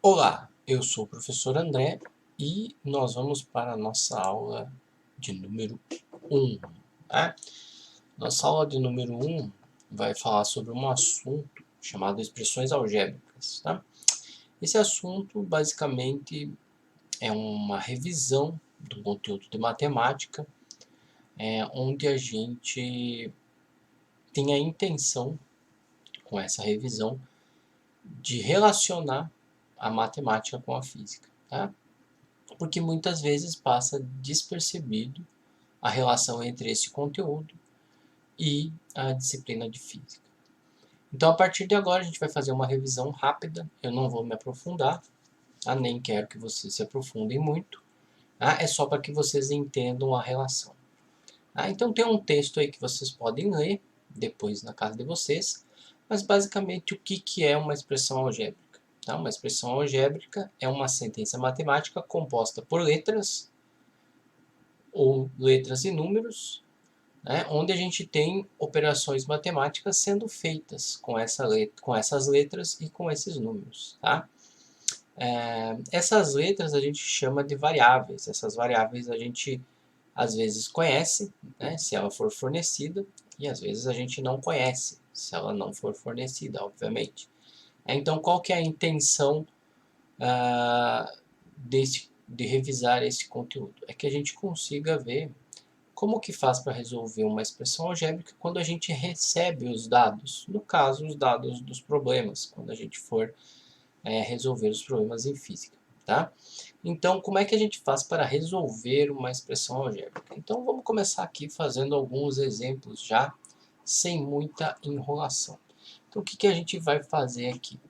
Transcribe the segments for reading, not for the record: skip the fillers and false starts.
Olá, eu sou o professor André e nós vamos para a nossa aula de número 1. Tá? Nossa aula de número 1 vai falar sobre um assunto chamado expressões algébricas. Tá? Esse assunto basicamente é uma revisão do conteúdo de matemática, onde a gente tem a intenção, com essa revisão, de relacionar a matemática com a física. Tá? Porque muitas vezes passa despercebido a relação entre esse conteúdo e a disciplina de física. Então, a partir de agora, a gente vai fazer uma revisão rápida. Eu não vou me aprofundar, tá? Nem quero que vocês se aprofundem muito. Tá? É só para que vocês entendam a relação. Tá? Então, tem um texto aí que vocês podem ler depois na casa de vocês. Mas, basicamente, o que é uma expressão algébrica? Tá? Uma expressão algébrica é uma sentença matemática composta por letras ou letras e números, né, onde a gente tem operações matemáticas sendo feitas com essas letras e com esses números. Tá? Essas letras a gente chama de variáveis. Essas variáveis a gente às vezes conhece, né, se ela for fornecida, e às vezes a gente não conhece, se ela não for fornecida, obviamente. Então, qual que é a intenção de revisar esse conteúdo? É que a gente consiga ver como que faz para resolver uma expressão algébrica quando a gente recebe os dados? No caso, os dados dos problemas, quando a gente for resolver os problemas em física. Tá? Então, como é que a gente faz para resolver uma expressão algébrica? Então, vamos começar aqui fazendo alguns exemplos já, sem muita enrolação. Então, o que a gente vai fazer aqui?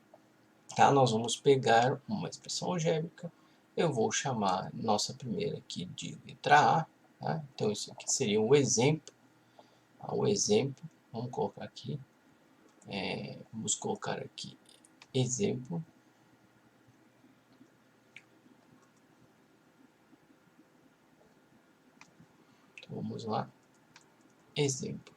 Tá? Nós vamos pegar uma expressão algébrica, eu vou chamar nossa primeira aqui de letra A. Tá? Então, isso aqui seria o exemplo. O exemplo, vamos colocar aqui, exemplo. Então, vamos lá, exemplo.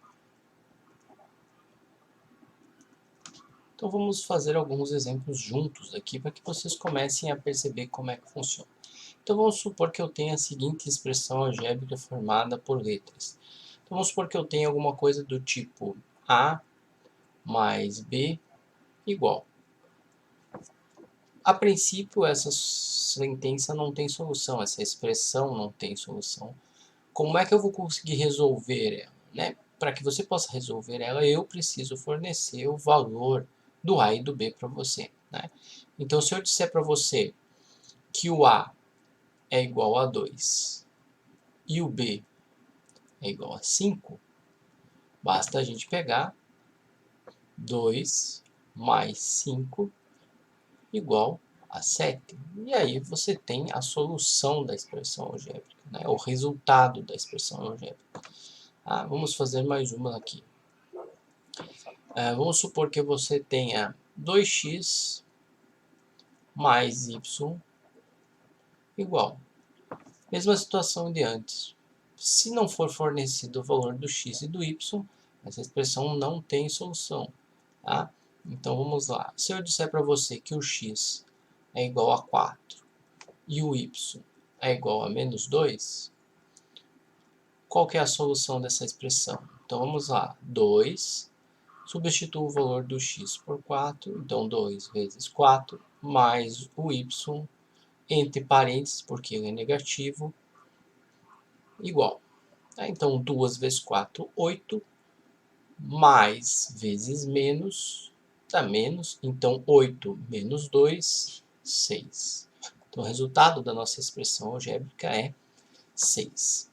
Então, vamos fazer alguns exemplos juntos aqui para que vocês comecem a perceber como é que funciona. Então, vamos supor que eu tenha a seguinte expressão algébrica formada por letras. Então, vamos supor que eu tenha alguma coisa do tipo A mais B igual. A princípio, essa sentença não tem solução, essa expressão não tem solução. Como é que eu vou conseguir resolver ela? Né? Para que você possa resolver ela, eu preciso fornecer o valor do A e do B para você. Né? Então, se eu disser para você que o A é igual a 2 e o B é igual a 5, basta a gente pegar 2 mais 5 igual a 7. E aí você tem a solução da expressão algébrica, né? O resultado da expressão algébrica. Vamos fazer mais uma aqui. Vamos supor que você tenha 2x mais y igual. Mesma situação de antes. Se não for fornecido o valor do x e do y, essa expressão não tem solução. Tá? Então vamos lá. Se eu disser para você que o x é igual a 4 e o y é igual a menos 2, qual que é a solução dessa expressão? Então vamos lá. 2, substituo o valor do x por 4, então 2 vezes 4, mais o y, entre parênteses, porque ele é negativo, igual. Então 2 vezes 4, 8, mais vezes menos, dá menos, então 8 menos 2, 6. Então o resultado da nossa expressão algébrica é 6.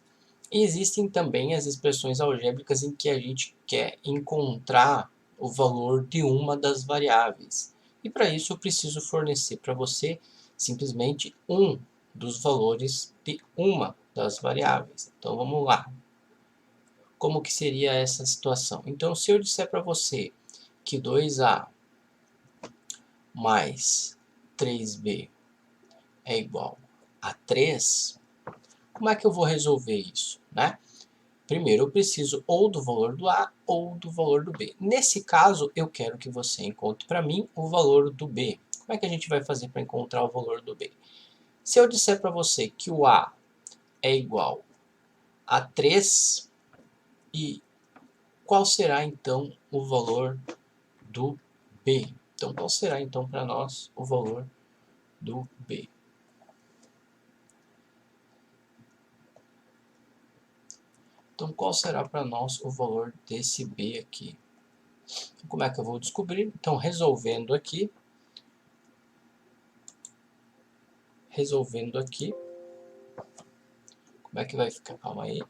E existem também as expressões algébricas em que a gente quer encontrar o valor de uma das variáveis. E para isso eu preciso fornecer para você simplesmente um dos valores de uma das variáveis. Então vamos lá. Como que seria essa situação? Então, se eu disser para você que 2a mais 3b é igual a 3, como é que eu vou resolver isso? Né? Primeiro, eu preciso ou do valor do A ou do valor do B. Nesse caso, eu quero que você encontre para mim o valor do B. Como é que a gente vai fazer para encontrar o valor do B? Se eu disser para você que o A é igual a 3, e qual será então o valor do B? Então, qual será então para nós o valor do B? Então, qual será para nós o valor desse B aqui? Como é que eu vou descobrir? Então, resolvendo aqui, como é que vai ficar? Calma aí.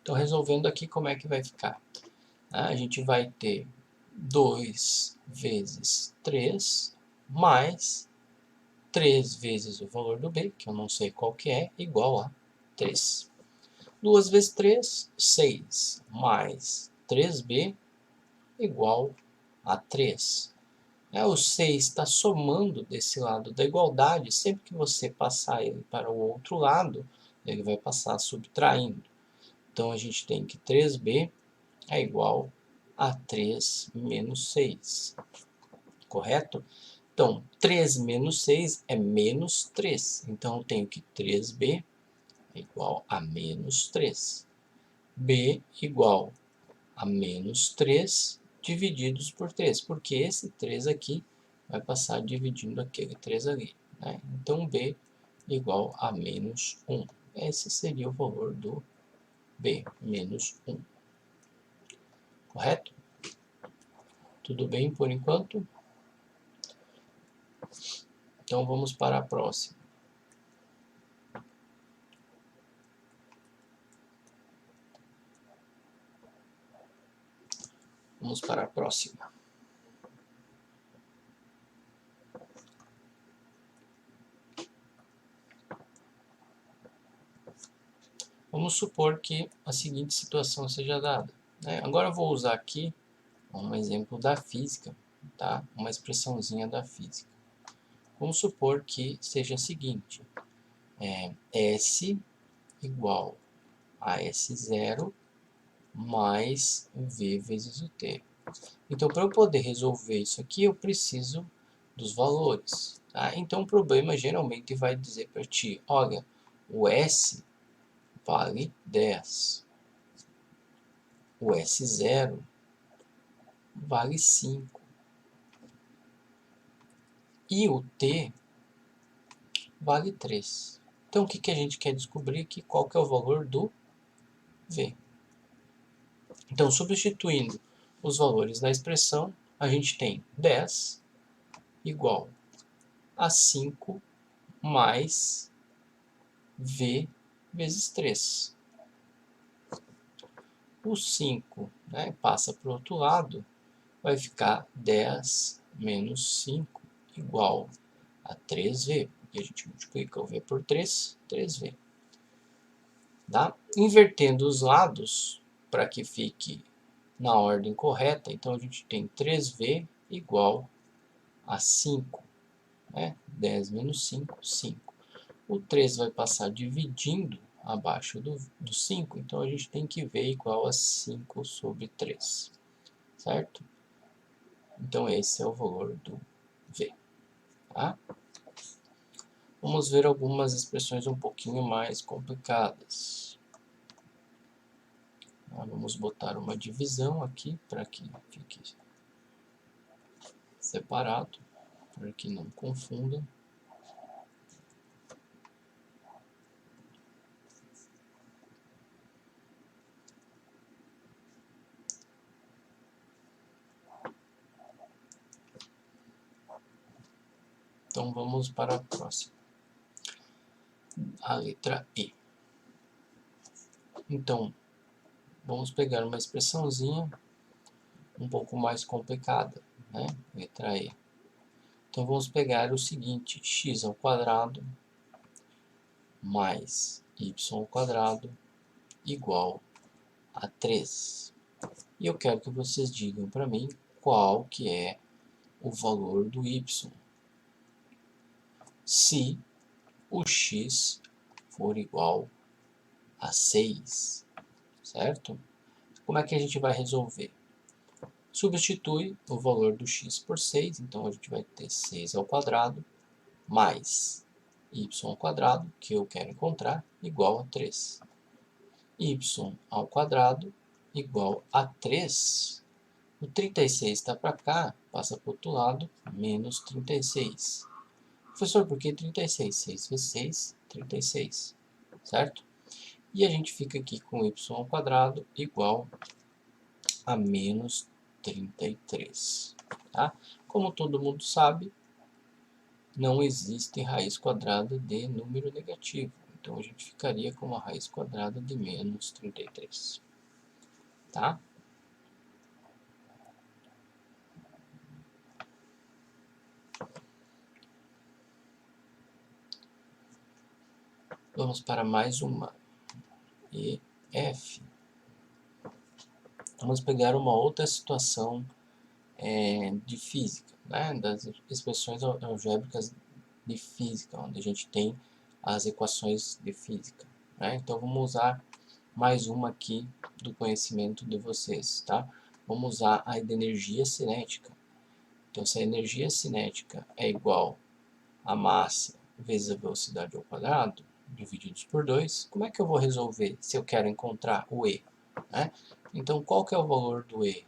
Então, resolvendo aqui, como é que vai ficar? A gente vai ter 2 vezes 3 mais 3 vezes o valor do B, que eu não sei qual que é, igual a 3. 2 vezes 3, 6, mais 3B igual a 3. O 6 está somando desse lado da igualdade, sempre que você passar ele para o outro lado, ele vai passar subtraindo. Então, a gente tem que 3B é igual a 3 menos 6, correto? Então, 3 menos 6 é menos 3, então eu tenho que 3B é igual a menos 3. B igual a menos 3 divididos por 3, porque esse 3 aqui vai passar dividindo aquele 3 ali, né? Então, B igual a menos 1. Esse seria o valor do B, menos 1. Correto? Tudo bem por enquanto? Então, vamos para a próxima. Vamos para a próxima. Vamos supor que a seguinte situação seja dada, né? Agora eu vou usar aqui um exemplo da física, tá? Uma expressãozinha da física. Vamos supor que seja a seguinte, S igual a S0 mais V vezes o T. Então, para eu poder resolver isso aqui, eu preciso dos valores, tá? Então, o problema geralmente vai dizer para ti, olha, o S vale 10. O S0 vale 5. E o T vale 3. Então, o que a gente quer descobrir aqui? Qual que é o valor do V? Então, substituindo os valores da expressão, a gente tem 10 igual a 5 mais V vezes 3. O 5, né, passa para o outro lado, vai ficar 10 menos 5 igual a 3V, porque a gente multiplica o V por 3, 3V. Tá? Invertendo os lados, para que fique na ordem correta, então a gente tem 3V igual a 5. Né? 10 menos 5, 5. O 3 vai passar dividindo abaixo do 5, então a gente tem que V igual a 5 sobre 3, certo? Então esse é o valor do V. Tá? Vamos ver algumas expressões um pouquinho mais complicadas. Vamos botar uma divisão aqui para que fique separado, para que não confunda. Então vamos para a próxima. A letra E. Então, vamos pegar uma expressãozinha um pouco mais complicada, né? Letra E. Então vamos pegar o seguinte, x ao quadrado mais y ao quadrado igual a 3. E eu quero que vocês digam para mim qual que é o valor do y se o x for igual a 6, certo? Como é que a gente vai resolver? substitui o valor do x por 6, então a gente vai ter 6 ao quadrado mais y ao quadrado, que eu quero encontrar, igual a 3. Y ao quadrado igual a 3. O 36 está para cá, passa para o outro lado, menos 36. Professor, por que 36? 6 vezes 6, 36, certo? E a gente fica aqui com y ao quadrado igual a menos 33. Tá? Como todo mundo sabe, não existe raiz quadrada de número negativo. Então a gente ficaria com a raiz quadrada de menos 33. Tá? Vamos para mais uma. EF. Vamos pegar uma outra situação de física, né? Das expressões algébricas de física, onde a gente tem as equações de física. Né? Então vamos usar mais uma aqui do conhecimento de vocês. Tá? Vamos usar a de energia cinética. Então se a energia cinética é igual a massa vezes a velocidade ao quadrado, divididos por 2, como é que eu vou resolver se eu quero encontrar o E? Né? Então, qual que é o valor do E?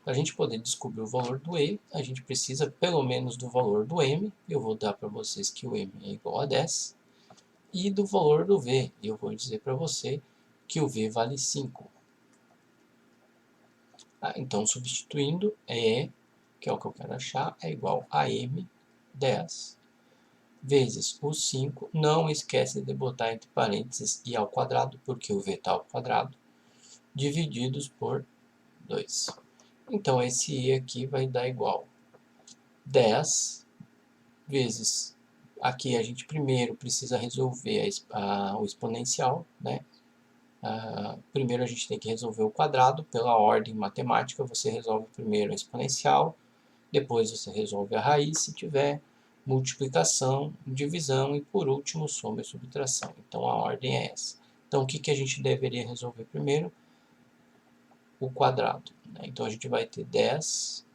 Para a gente poder descobrir o valor do E, a gente precisa pelo menos do valor do M, eu vou dar para vocês que o M é igual a 10, e do valor do V, eu vou dizer para você que o V vale 5. Então, substituindo, E, que é o que eu quero achar, é igual a M, 10, vezes o 5, não esquece de botar entre parênteses e ao quadrado, porque o V está ao quadrado, divididos por 2. Então, esse I aqui vai dar igual 10 vezes, aqui a gente primeiro precisa resolver o exponencial, né? Primeiro a gente tem que resolver o quadrado, pela ordem matemática, você resolve primeiro a exponencial, depois você resolve a raiz, se tiver, multiplicação, divisão e por último soma e subtração. Então a ordem é essa. Então o que a gente deveria resolver primeiro? O quadrado. Né? Então a gente vai ter 10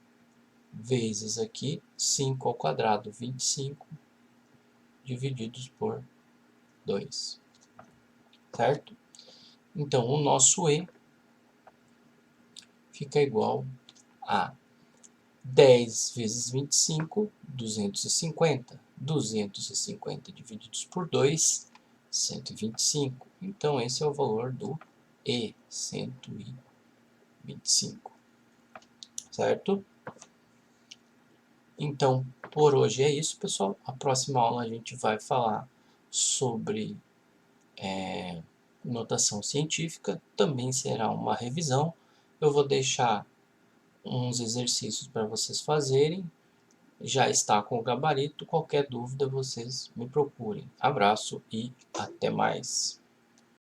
vezes aqui 5 ao quadrado, 25, divididos por 2. Certo? Então o nosso E fica igual a 10 vezes 25, 250. 250 divididos por 2, 125. Então, esse é o valor do E, 125. Certo? Então, por hoje é isso, pessoal. A próxima aula a gente vai falar sobre notação científica. Também será uma revisão. Eu vou deixar uns exercícios para vocês fazerem. Já está com o gabarito. Qualquer dúvida, vocês me procurem. Abraço e até mais.